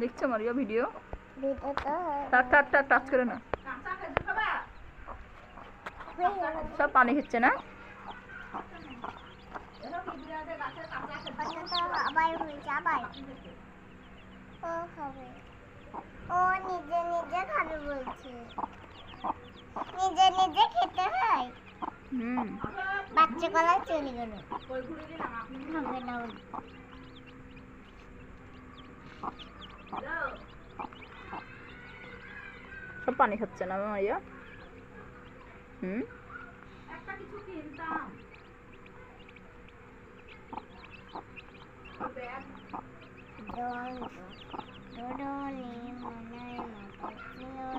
দেখছো মারিয়া ভিডিও? থাক থাক থাক, টাচ করে না। সব পানি খেচ্ছে না? ও নিজে নিজে খাবে বলছে, নিজে নিজে খেতে হয়। বাচ্চা গলা চলে গেল, হবে না। সব পানি খাচ্ছে না মারিয়া?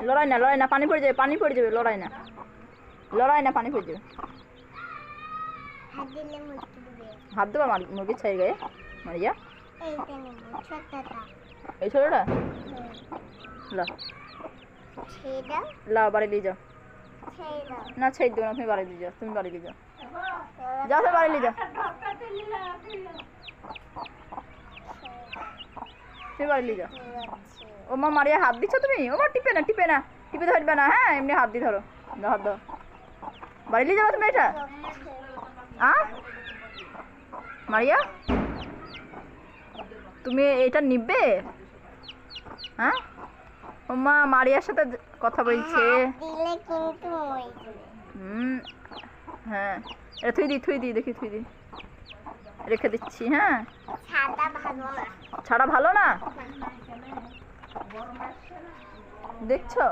লড়াই না, লড়াই না, পানি পড়ে যাবে, পানি পড়ে যাবে, লড়াই না, লড়াই না, পানি পড়ে যাবে। হাত দেবা মুরগির ছাই গায়ে মারিয়া? এই ছোটটা লাও, বাড়ি নিয়ে যাও। না ছেড়ে দেবো না, তুমি বাড়ি নিয়ে যাও, তুমি বাড়ি নিয়ে যাও, যাও তুমি বাড়ি নিয়ে যাও, তুমি বাড়ি নিয়ে যাও। ও মা মারিয়া হাত দিচ্ছ তুমি? ও মা টিপে না, টিপে না, টিপে ধরবে না, হ্যাঁ এমনি হাত দিয়ে ধরো, হাত দাও। বাড়ি নিয়ে যাবো তুমি এটা? মারিয়া তুমি এটা নিবে? হ্যাঁ ও মা মারিয়ার সাথে কথা বলছে। হ্যাঁ এটা থুই দি, থুই দি, দেখি থুই দি, রেখে দিচ্ছি। হ্যাঁ ছাড়া ভালো না, দেখছো?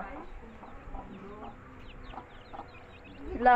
লা